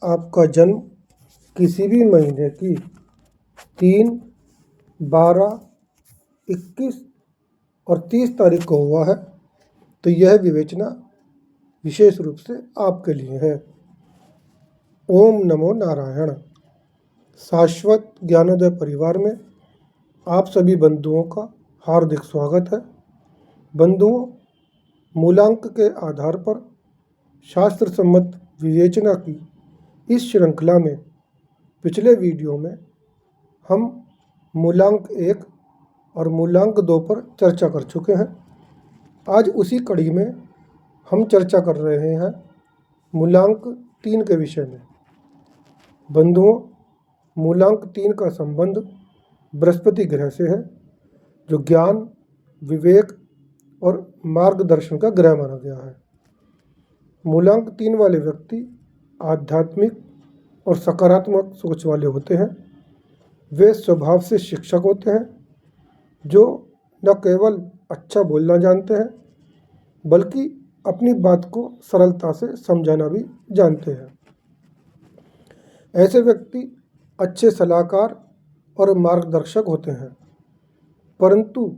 आपका जन्म किसी भी महीने की 3, 12, 21 और 30 तारीख को हुआ है तो यह विवेचना विशेष रूप से आपके लिए है। ओम नमो नारायण। शाश्वत ज्ञानोदय परिवार में आप सभी बंधुओं का हार्दिक स्वागत है। बंधुओं, मूलांक के आधार पर शास्त्र सम्मत विवेचना की इस श्रृंखला में पिछले वीडियो में हम मूलांक 1 और मूलांक 2 पर चर्चा कर चुके हैं। आज उसी कड़ी में हम चर्चा कर रहे हैं मूलांक 3 के विषय में। बंधुओं, मूलांक 3 का संबंध बृहस्पति ग्रह से है, जो ज्ञान, विवेक और मार्गदर्शन का ग्रह माना गया है। मूलांक 3 वाले व्यक्ति आध्यात्मिक और सकारात्मक सोच वाले होते हैं। वे स्वभाव से शिक्षक होते हैं, जो न केवल अच्छा बोलना जानते हैं बल्कि अपनी बात को सरलता से समझाना भी जानते हैं। ऐसे व्यक्ति अच्छे सलाहकार और मार्गदर्शक होते हैं, परंतु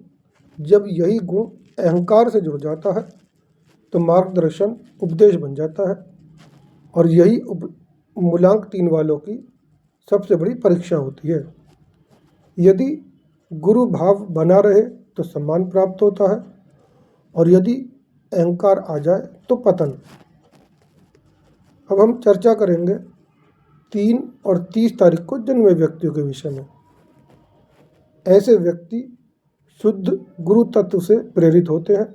जब यही गुण अहंकार से जुड़ जाता है तो मार्गदर्शन उपदेश बन जाता है, और यही मूलांक 3 वालों की सबसे बड़ी परीक्षा होती है। यदि गुरु भाव बना रहे तो सम्मान प्राप्त होता है, और यदि अहंकार आ जाए तो पतन। अब हम चर्चा करेंगे 3 और 30 तारीख को जन्मे व्यक्तियों के विषय में। ऐसे व्यक्ति शुद्ध गुरु तत्व से प्रेरित होते हैं।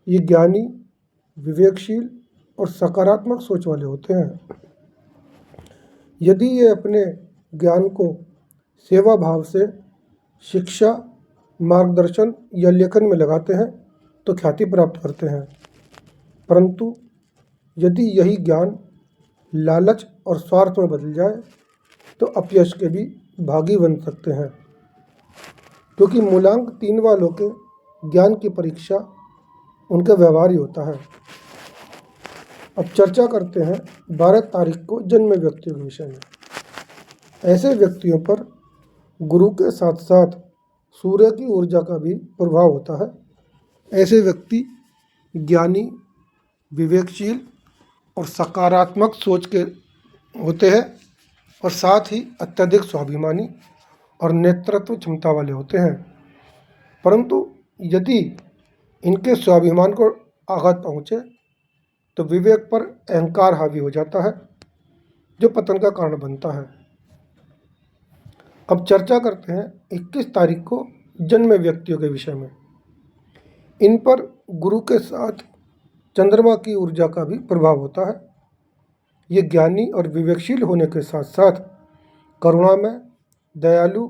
ये ज्ञानी, विवेकशील और सकारात्मक सोच वाले होते हैं। यदि ये अपने ज्ञान को सेवा भाव से शिक्षा, मार्गदर्शन या लेखन में लगाते हैं तो ख्याति प्राप्त करते हैं, परंतु यदि यही ज्ञान लालच और स्वार्थ में बदल जाए तो अपयश के भी भागी बन सकते हैं, क्योंकि मूलांक 3 वालों के ज्ञान की परीक्षा उनका व्यवहार ही होता है। अब चर्चा करते हैं 12 तारीख को जन्मे व्यक्तियों के विषय में। ऐसे व्यक्तियों पर गुरु के साथ साथ सूर्य की ऊर्जा का भी प्रभाव होता है। ऐसे व्यक्ति ज्ञानी, विवेकशील और सकारात्मक सोच के होते हैं, और साथ ही अत्यधिक स्वाभिमानी और नेतृत्व क्षमता वाले होते हैं। परंतु यदि इनके स्वाभिमान को आघात पहुँचे तो विवेक पर अहंकार हावी हो जाता है, जो पतन का कारण बनता है। अब चर्चा करते हैं 21 तारीख को जन्मे व्यक्तियों के विषय में। इन पर गुरु के साथ चंद्रमा की ऊर्जा का भी प्रभाव होता है। ये ज्ञानी और विवेकशील होने के साथ साथ करुणामय, दयालु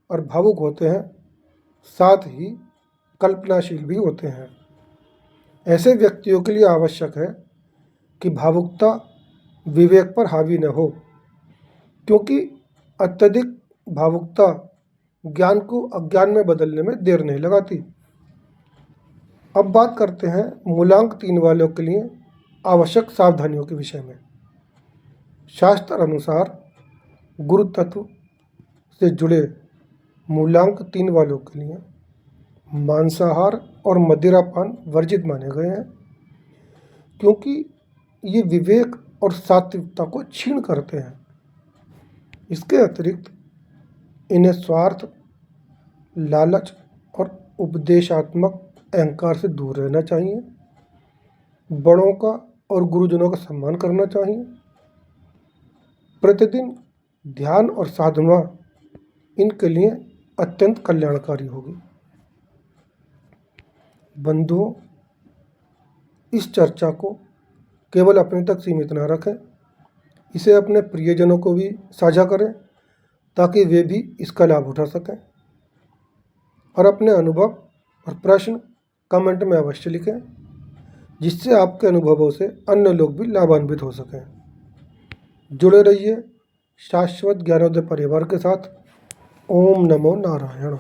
और भावुक होते हैं, साथ ही कल्पनाशील भी होते हैं। ऐसे व्यक्तियों के लिए आवश्यक है कि भावुकता विवेक पर हावी न हो, क्योंकि अत्यधिक भावुकता ज्ञान को अज्ञान में बदलने में देर नहीं लगाती। अब बात करते हैं मूलांक 3 वालों के लिए आवश्यक सावधानियों के विषय में। शास्त्र अनुसार गुरु तत्व से जुड़े मूलांक 3 वालों के लिए मांसाहार और मदिरापान वर्जित माने गए हैं, क्योंकि ये विवेक और सात्विकता को क्षीण करते हैं। इसके अतिरिक्त इन्हें स्वार्थ, लालच और उपदेशात्मक अहंकार से दूर रहना चाहिए। बड़ों का और गुरुजनों का सम्मान करना चाहिए। प्रतिदिन ध्यान और साधना इनके लिए अत्यंत कल्याणकारी होगी। बंधुओं, इस चर्चा को केवल अपने तक सीमित न रखें, इसे अपने प्रियजनों को भी साझा करें ताकि वे भी इसका लाभ उठा सकें। और अपने अनुभव और प्रश्न कमेंट में अवश्य लिखें, जिससे आपके अनुभवों से अन्य लोग भी लाभान्वित हो सकें। जुड़े रहिए शाश्वत ज्ञानोदय परिवार के साथ। ओम नमो नारायण।